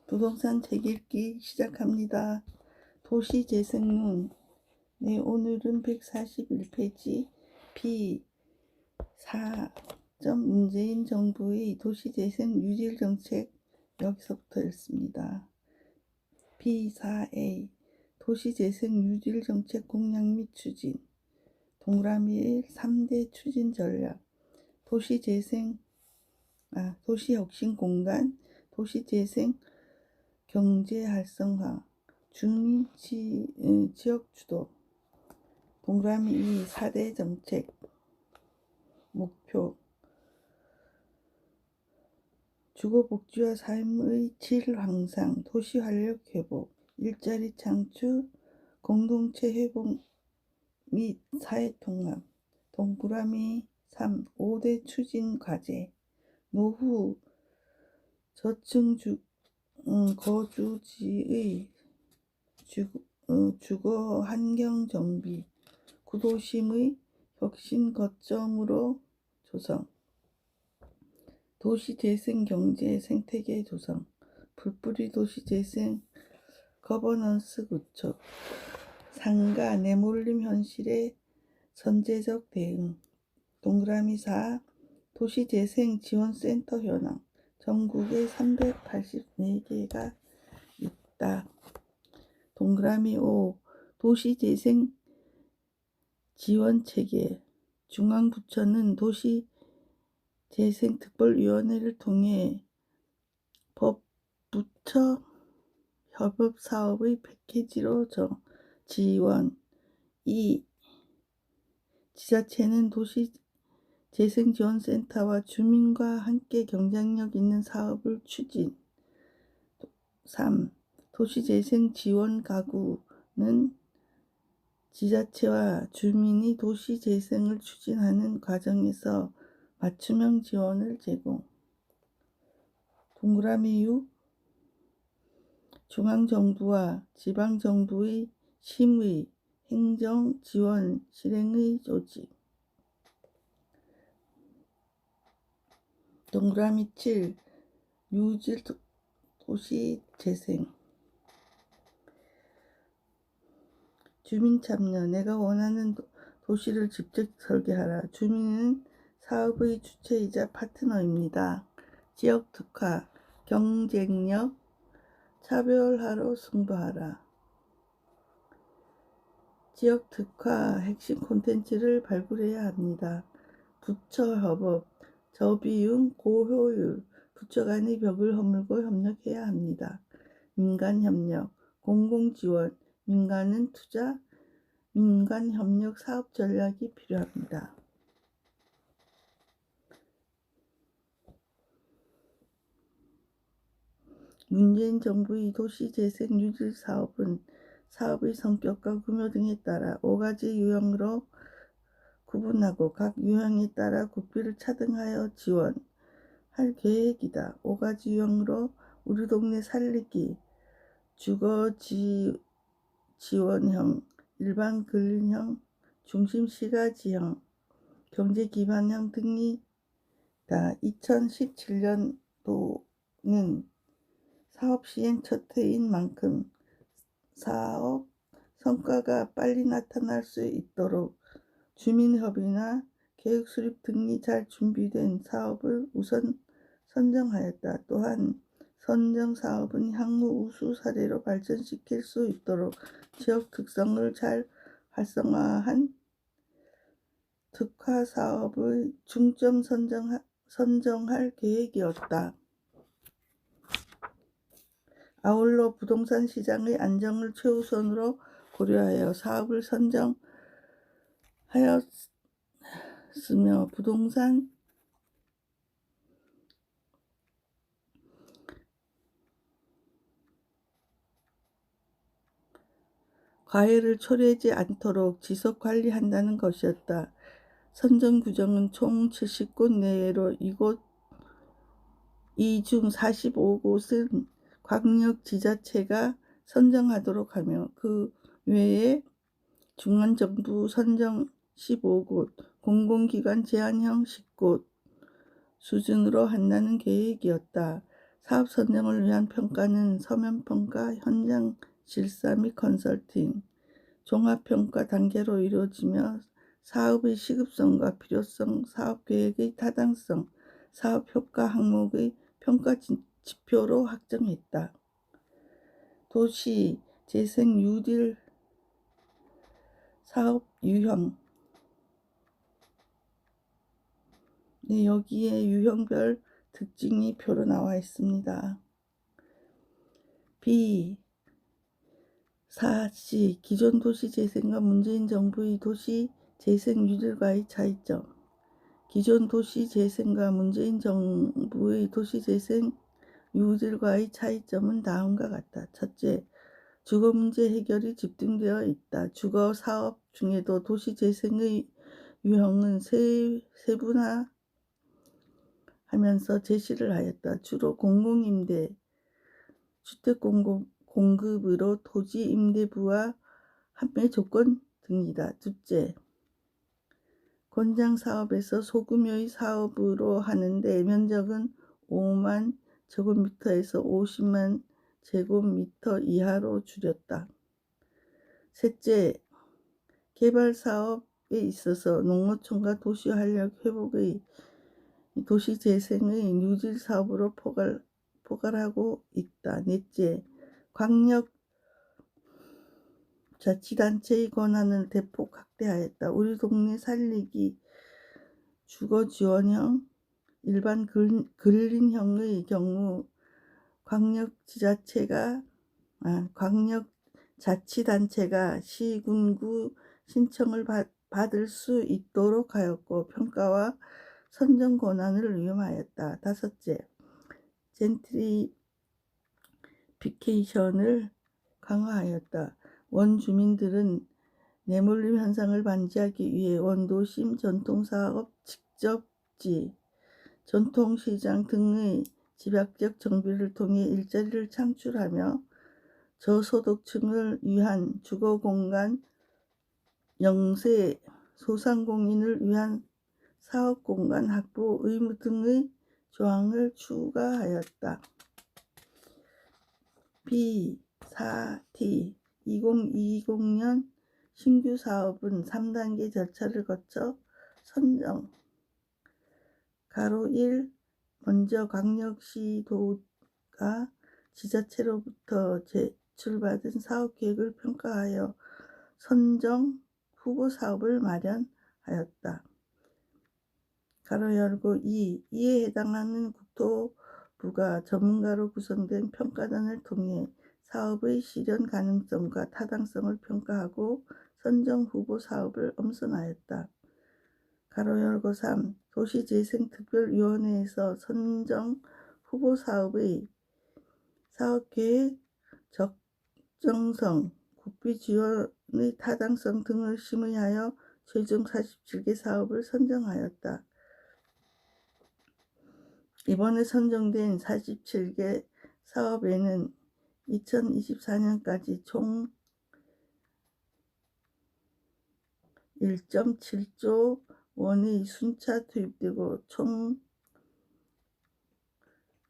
부동산 책 읽기 시작합니다. 도시재생론. 네, 오늘은 141페이지 B4점 문재인 정부의 도시재생 유질 정책 여기서부터 읽습니다. B4A 도시재생 유질 정책 공약 및 추진. 동그라미 1 3대 추진 전략. 도시혁신 공간, 도시재생 경제 활성화, 주민 지역 주도. 동그라미 2 4대 정책 목표. 주거복지와 삶의 질 향상, 도시 활력 회복, 일자리 창출, 공동체 회복 및 사회 통합. 동그라미 3 5대 추진 과제. 노후 저층 거주지의 주거 환경 정비, 구도심의 혁신 거점으로 조성, 도시 재생 경제 생태계 조성, 풀뿌리 도시 재생 거버넌스 구축, 상가 내몰림 현실의 선제적 대응. 동그라미 4 도시 재생 지원센터 현황. 전국에 384개가 있다. 동그라미 5 도시재생 지원체계. 중앙부처는 도시재생특별위원회를 통해 법부처 협업사업의 패키지로 지원. 2. 지자체는 도시재생지원센터와 주민과 함께 경쟁력 있는 사업을 추진. 3. 도시재생지원가구는 지자체와 주민이 도시재생을 추진하는 과정에서 맞춤형 지원을 제공. 동그라미 6 중앙정부와 지방정부의 심의, 행정, 지원, 실행의 조직. 동그라미 7 유질 도시재생. 주민 참여. 내가 원하는 도시를 직접 설계하라. 주민은 사업의 주체이자 파트너입니다. 지역 특화, 경쟁력, 차별화로 승부하라. 지역 특화 핵심 콘텐츠를 발굴해야 합니다. 부처 협업, 저비용, 고효율, 부처 간의 벽을 허물고 협력해야 합니다. 민간 협력, 공공 지원, 민간은 투자, 민간 협력 사업 전략이 필요합니다. 문재인 정부의 도시재생 유질 사업은 사업의 성격과 규모 등에 따라 5가지 유형으로 구분하고 각 유형에 따라 국비를 차등하여 지원할 계획이다. 5가지 유형으로 우리 동네 살리기, 주거 지원형, 일반 근린형, 중심 시가지형, 경제 기반형 등이다. 2017년도는 사업 시행 첫 해인 만큼 사업 성과가 빨리 나타날 수 있도록 주민협의나 계획 수립 등이 잘 준비된 사업을 우선 선정하였다. 또한 선정 사업은 향후 우수 사례로 발전시킬 수 있도록 지역 특성을 잘 활성화한 특화 사업의 중점 선정할 계획이었다. 아울러 부동산 시장의 안정을 최우선으로 고려하여 사업을 선정하였으며 부동산 과열을 초래하지 않도록 지속 관리한다는 것이었다. 선정 규정은 총 70곳 내외로 이 중 45곳은 광역 지자체가 선정하도록 하며 그 외에 중앙정부 선정 15곳, 공공기관 제한형 10곳 수준으로 한다는 계획이었다. 사업 선정을 위한 평가는 서면평가, 현장 실사 및 컨설팅, 종합평가 단계로 이루어지며 사업의 시급성과 필요성, 사업계획의 타당성, 사업효과 항목의 평가 지표로 확정했다. 도시 재생 뉴딜 사업 유형. 네, 여기에 유형별 특징이 표로 나와 있습니다. B. 4C. 기존 도시 재생과 문재인 정부의 도시 재생 뉴딜과의 차이점. 기존 도시 재생과 문재인 정부의 도시 재생 뉴딜과의 차이점은 다음과 같다. 첫째, 주거 문제 해결이 집중되어 있다. 주거 사업 중에도 도시 재생의 유형은 세분화하면서 제시를 하였다. 주로 공공임대, 주택 공급으로 토지 임대부와 판매 조건 등이다. 둘째, 권장 사업에서 소규모의 사업으로 하는데 면적은 5만 제곱미터에서 50만 제곱미터 이하로 줄였다. 셋째, 개발 사업에 있어서 농어촌과 도시 활력 회복의 도시 재생의 뉴딜 사업으로 포괄하고 있다. 넷째, 광역 자치단체의 권한을 대폭 확대하였다. 우리 동네 살리기 주거 지원형, 일반 근린형의 경우 광역자치단체가 시군구 신청을 받을 수 있도록 하였고 평가와 선정 권한을 위임하였다. 다섯째, 젠트리피케이션을 강화하였다. 원주민들은 내몰림 현상을 방지하기 위해 원도심, 전통사업, 직접지, 전통시장 등의 집약적 정비를 통해 일자리를 창출하며 저소득층을 위한 주거공간, 영세, 소상공인을 위한 사업공간 확보 의무 등의 조항을 추가하였다. B. 4T 2020년 신규 사업은 3단계 절차를 거쳐 선정. 가로 1. 먼저 광역시도가 지자체로부터 제출받은 사업계획을 평가하여 선정 후보 사업을 마련하였다. 가로 열고 2. 이에 해당하는 국토부가 전문가로 구성된 평가단을 통해 사업의 실현 가능성과 타당성을 평가하고 선정 후보 사업을 엄선하였다. 가로 열고 3. 도시재생특별위원회에서 선정 후보 사업의 사업계획 적정성, 국비 지원의 타당성 등을 심의하여 최종 47개 사업을 선정하였다. 이번에 선정된 47개 사업에는 2024년까지 총 1.7조 원의 순차 투입되고 총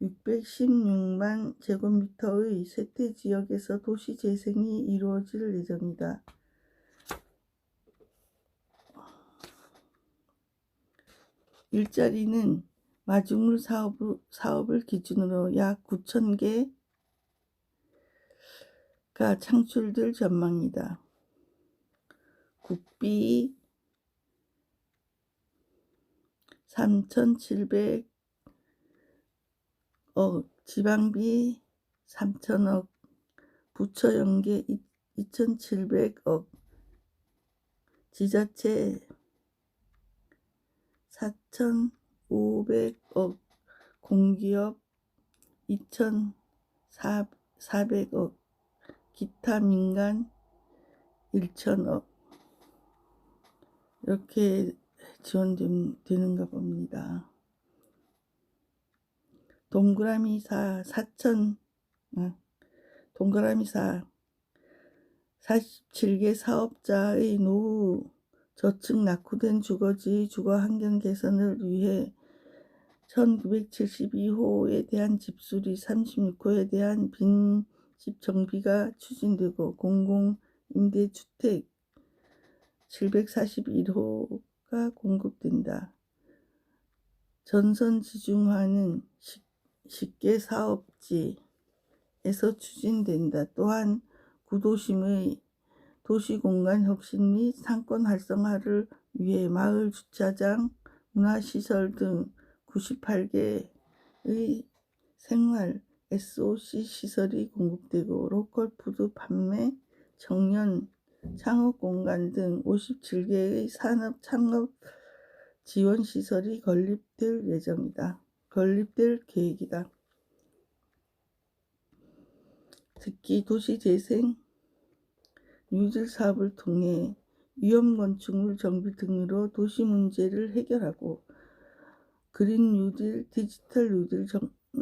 616만 제곱미터의 세태 지역에서 도시 재생이 이루어질 예정이다. 일자리는 마중물 사업을 기준으로 약 9,000개가 창출될 전망이다. 국비 3,700억, 지방비 3,000억, 부처 연계 2,700억, 지자체 4,500억, 공기업 2,400억, 기타 민간 1,000억 이렇게 지원되는가 봅니다. 동그라미 4 47개 사업자의 노후 저층 낙후된 주거지 주거 환경 개선을 위해 1972호에 대한 집수리, 36호에 대한 빈집 정비가 추진되고 공공임대주택 741호가 공급된다. 전선지중화는 쉽게 사업지에서 추진된다. 또한 구도심의 도시공간 혁신 및 상권 활성화를 위해 마을 주차장, 문화시설 등 98개의 생활 SOC 시설이 공급되고 로컬푸드 판매, 청년 창업공간 등 57개의 산업 창업 지원 시설이 건립될 계획이다. 특히 도시재생 뉴딜 사업을 통해 위험 건축물 정비 등으로 도시 문제를 해결하고 그린 뉴딜, 디지털 뉴딜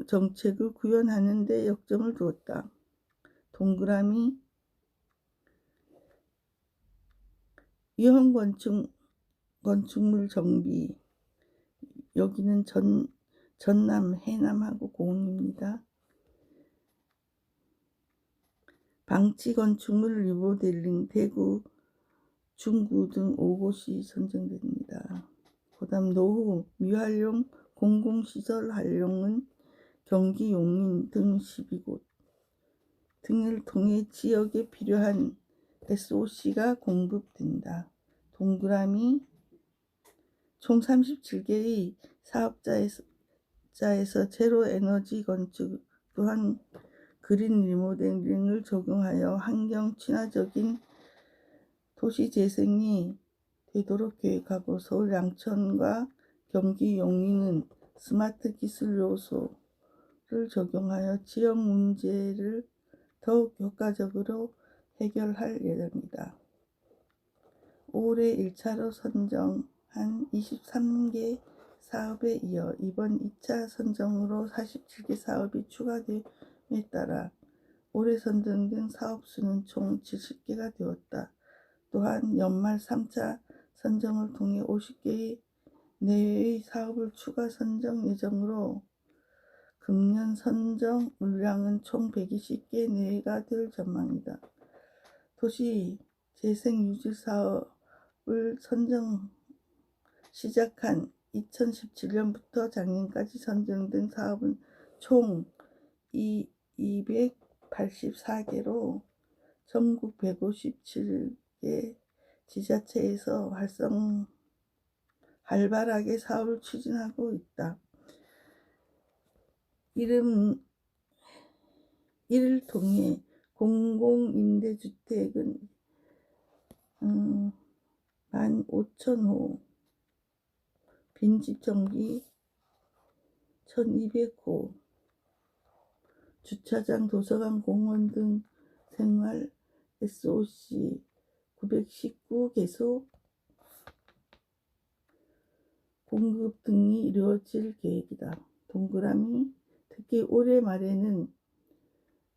정책을 구현하는 데 역점을 두었다. 동그라미 위험 건축물 정비, 여기는 전남, 해남하고 공입니다. 방치 건축물 리모델링, 대구, 중구 등 5곳이 선정됩니다. 그 다음 노후, 미활용 공공시설 활용은 경기 용인 등 12곳 등을 통해 지역에 필요한 SOC가 공급된다. 동그라미 총 37개의 사업자에서 제로 에너지 건축 또한 그린 리모델링을 적용하여 환경 친화적인 도시 재생이 되도록 계획하고 서울 양천과 경기 용인은 스마트 기술 요소를 적용하여 지역 문제를 더욱 효과적으로 해결할 예정이다. 올해 1차로 선정한 23개 사업에 이어 이번 2차 선정으로 47개 사업이 추가됨에 따라 올해 선정된 사업 수는 총 70개가 되었다. 또한 연말 3차 선정을 통해 50개 내외의 사업을 추가 선정 예정으로 금년 선정 물량은 총 120개 내외가 될 전망이다. 도시 재생 유지 사업을 선정 시작한 2017년부터 작년까지 선정된 사업은 총 284개로 전국 157개 지자체에서 활발하게 사업을 추진하고 있다. 이를 통해 공공임대주택은 15,000호, 빈집 정비 1,200호, 주차장, 도서관, 공원 등 생활 SOC 919개소 공급 등이 이루어질 계획이다. 동그라미 특히 올해 말에는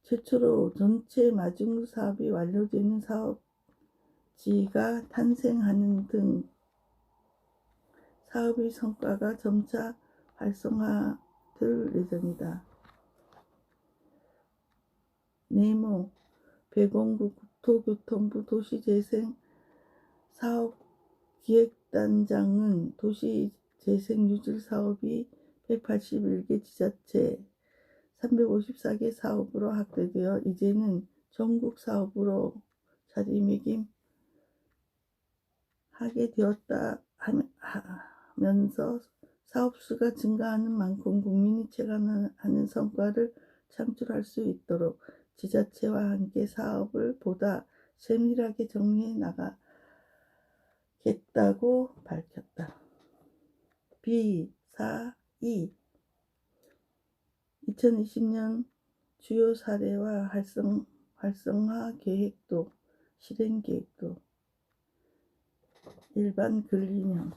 최초로 전체 마중물 사업이 완료되는 사업지가 탄생하는 등 사업의 성과가 점차 활성화될 예정이다. 네모 배공구 국토교통부 도시재생 사업기획단장은 도시재생 유질 사업이 181개 지자체 354개 사업으로 확대되어 이제는 전국 사업으로 자리매김하게 되었다 하면서 사업수가 증가하는 만큼 국민이 체감하는 성과를 창출할 수 있도록 지자체와 함께 사업을 보다 세밀하게 정리해 나가겠다고 밝혔다. B4E 2020년 주요 사례와 활성화 계획도 실행 계획도 일반 근린형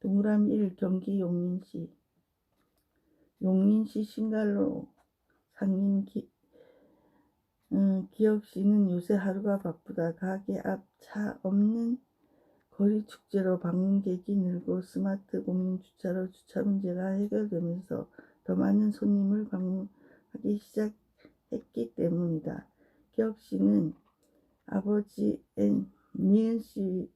동그라미 1 경기 용인시 신갈로 상인 기혁씨는 요새 하루가 바쁘다. 가게 앞 차 없는 거리 축제로 방문객이 늘고 스마트 공용 주차로 주차 문제가 해결되면서 더 많은 손님을 방문하기 시작했기 때문이다. 기혁 씨는 아버지 니은 씨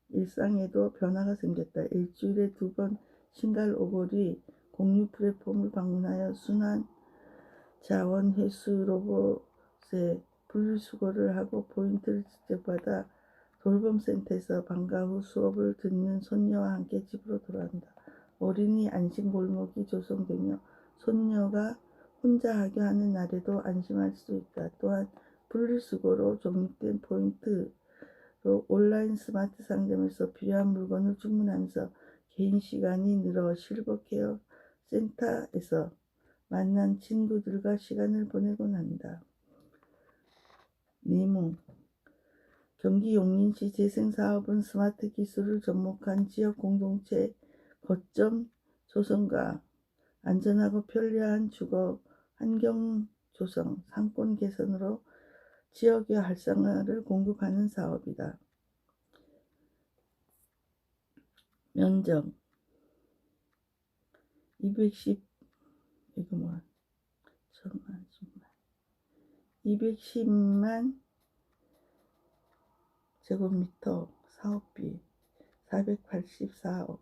일상에도 변화가 생겼다. 일주일에 2번 싱갈 오거리 공유 플랫폼을 방문하여 순환 자원 회수 로봇에 분리수거를 하고 포인트를 직접 받아 돌봄센터에서 방과 후 수업을 듣는 손녀와 함께 집으로 돌아간다. 어린이 안심 골목이 조성되며 손녀가 혼자 하게 하는 날에도 안심할 수 있다. 또한 분리수거로 적립된 포인트로 온라인 스마트 상점에서 필요한 물건을 주문하면서 개인 시간이 늘어 실버케어 센터에서 만난 친구들과 시간을 보내곤 한다. 내용 경기 용인시 재생사업은 스마트 기술을 접목한 지역 공동체 거점 조성과 안전하고 편리한 주거 환경 조성, 상권 개선으로 지역의 활성화를 공급하는 사업이다. 면적 210만 제곱미터, 사업비 484억.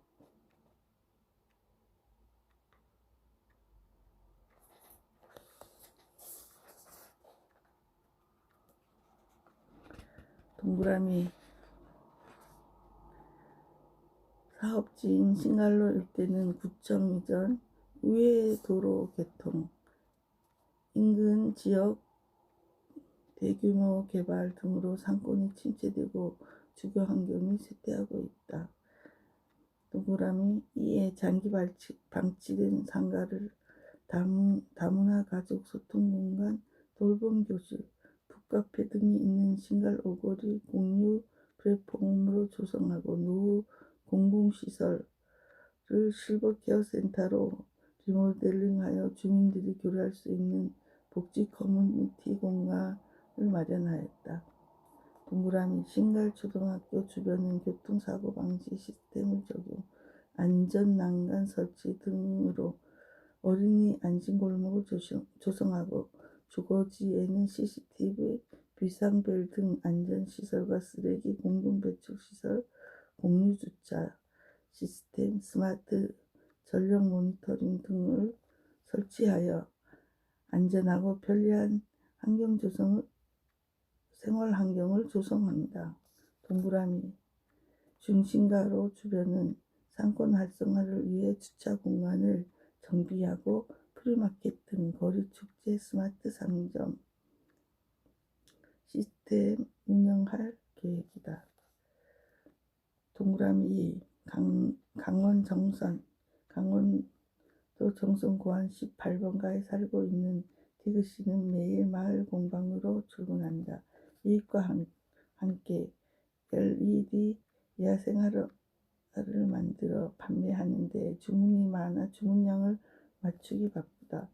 동그라미 사업지인 싱갈로 일대는 구청 이전, 우회도로 개통, 인근 지역 대규모 개발 등으로 상권이 침체되고 주거 환경이 쇠퇴하고 있다. 동그라미 이에 장기 방치된 상가를 다문화 가족 소통 공간, 돌봄 교실, 북카페 등이 있는 싱갈 오거리 공유 플랫폼으로 조성하고 노후 공공시설을 실버케어 센터로 리모델링하여 주민들이 교류할 수 있는 복지 커뮤니티 공간을 마련하였다. 동그라미 싱갈 초등학교 주변은 교통사고 방지 시스템을 적용, 안전난간 설치 등으로 어린이 안심골목을 조성하고 주거지에는 CCTV, 비상벨 등 안전시설과 쓰레기 공동배출시설, 공유주차 시스템, 스마트 전력 모니터링 등을 설치하여 안전하고 편리한 생활 환경을 조성한다. 동그라미 중심가로 주변은 상권 활성화를 위해 주차 공간을 정비하고 프리마켓 등 거리 축제 스마트 상점 시스템 운영할 계획이다. 동그라미 2 강원도 정선고안 18번가에 살고 있는 디그씨는 매일 마을 공방으로 출근한다. 이익과 함께 LED 야생화를 만들어 판매하는데 주문이 많아 주문량을 맞추기 바쁘다.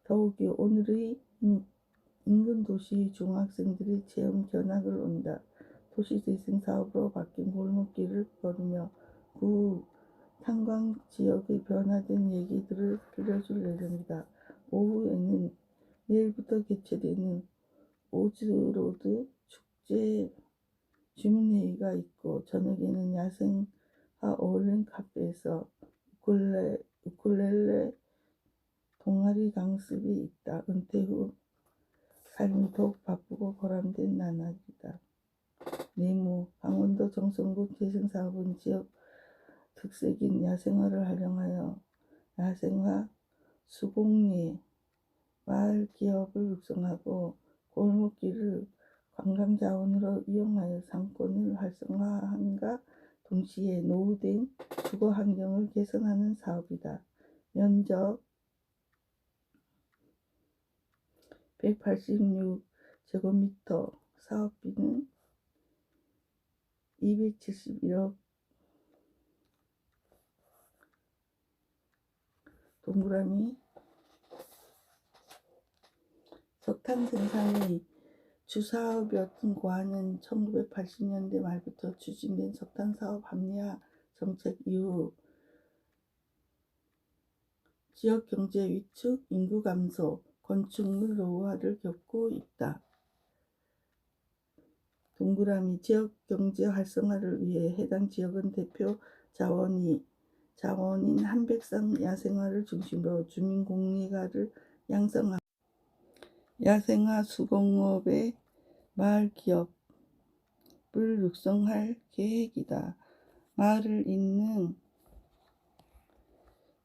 더욱이 오늘의 인근 도시 중학생들이 체험 견학을 온다. 도시재생 사업으로 바뀐 골목길을 걸으며 구 탄광지역의 변화된 얘기들을 들려줄 예정이다. 오후에는 내일부터 개최되는 오즈로드 축제 주민회의가 있고 저녁에는 야생화 어울린 카페에서 우쿨렐레 동아리 강습이 있다. 은퇴 후 삶이 더욱 바쁘고 보람된 나날이다. 내무 강원도 정선국 재생사업은 지역 특색인 야생화를 활용하여 야생화 수공예 마을 기업을 육성하고 골목길을 관광자원으로 이용하여 상권을 활성화함과 동시에 노후된 주거 환경을 개선하는 사업이다. 면적 186제곱미터, 사업비는 271억. 동그라미 석탄 생산의 주사업이었던 고안은 1980년대 말부터 추진된 석탄사업 합리화 정책 이후 지역경제 위축, 인구 감소, 건축물 노후화를 겪고 있다. 동그라미 지역경제 활성화를 위해 해당 지역은 대표 자원인 한백산 야생화를 중심으로 주민공예가를 양성하고 야생화 수공업의 마을 기업을 육성할 계획이다. 마을을 잇는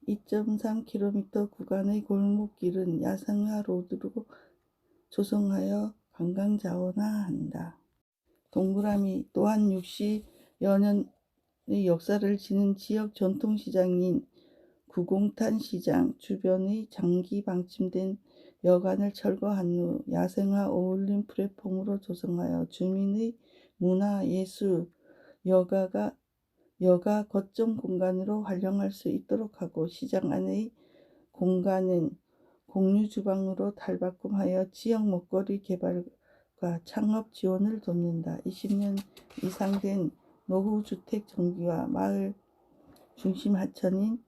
2.3km 구간의 골목길은 야생화 로드로 조성하여 관광자원화한다. 동그라미 또한 60여 년의 역사를 지닌 지역 전통시장인 구공탄 시장 주변의 장기 방침된 여관을 철거한 후 야생화 어울림 플랫폼으로 조성하여 주민의 문화, 예술, 여가 거점 공간으로 활용할 수 있도록 하고 시장 안의 공간은 공유 주방으로 탈바꿈하여 지역 먹거리 개발과 창업 지원을 돕는다. 20년 이상 된 노후주택 정비와 마을 중심 하천인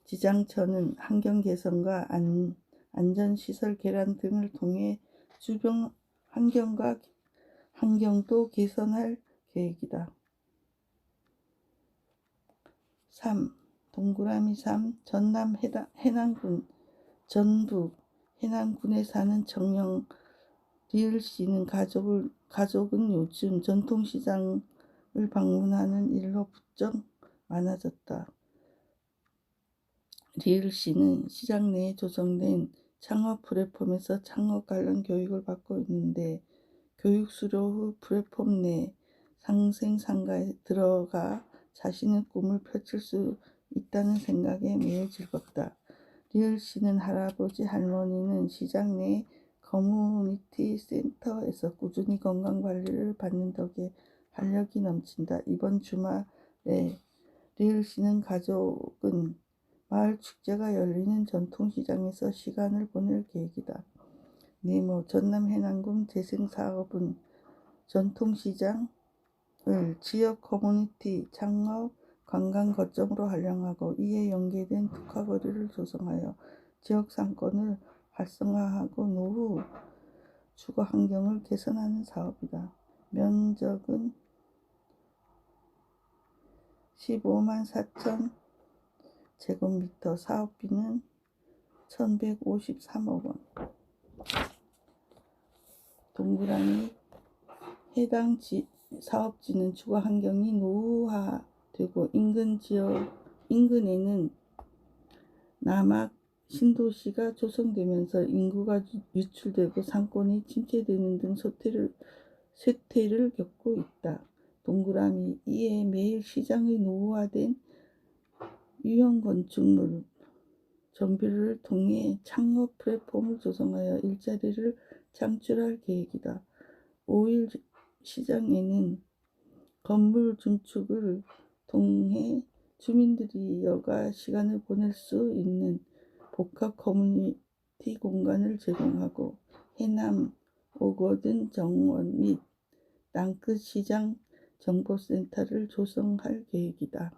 지장천은 환경 개선과 안전시설 개란 등을 통해 주변 환경도 개선할 계획이다. 3. 동그라미 3. 전남 해남군 전북 해남군에 사는 청년 리을씨는 가족은 요즘 전통시장을 방문하는 일로 부쩍 많아졌다. 리을씨는 시장 내에 조성된 창업 플랫폼에서 창업 관련 교육을 받고 있는데 교육 수료 후 플랫폼 내 상생상가에 들어가 자신의 꿈을 펼칠 수 있다는 생각에 매우 즐겁다. 리을씨는 할아버지 할머니는 시장 내 커뮤니티 센터에서 꾸준히 건강관리를 받는 덕에 활력이 넘친다. 이번 주말에 리을씨는 가족은 마을 축제가 열리는 전통시장에서 시간을 보낼 계획이다. 네모 전남 해남군 재생사업은 전통시장을 지역 커뮤니티 창업 관광 거점으로 활용하고 이에 연계된 특화거리를 조성하여 지역 상권을 활성화하고 노후 주거 환경을 개선하는 사업이다. 면적은 15만 4천 제곱미터, 사업비는 1,153억 원. 동그라미 해당 사업지는 주거 환경이 노후화되고 인근에는 남악 신도시가 조성되면서 인구가 유출되고 상권이 침체되는 등 쇠퇴를 겪고 있다. 동그라미 이에 매일 시장의 노후화된 유형 건축물 정비를 통해 창업 플랫폼을 조성하여 일자리를 창출할 계획이다. 5일 시장에는 건물 증축을 통해 주민들이 여가 시간을 보낼 수 있는 복합 커뮤니티 공간을 제공하고 해남 오거든 정원 및 땅끝 시장 정보센터를 조성할 계획이다.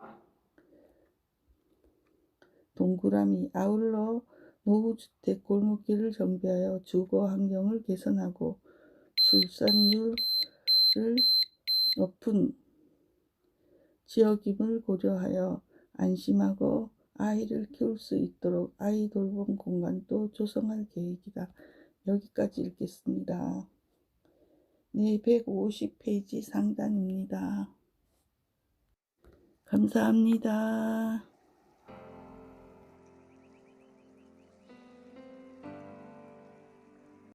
동그라미 아울러 노후주택 골목길을 정비하여 주거 환경을 개선하고 출산율을 높은 지역임을 고려하여 안심하고 아이를 키울 수 있도록 아이 돌봄 공간도 조성할 계획이다. 여기까지 읽겠습니다. 네, 150페이지 상단입니다. 감사합니다.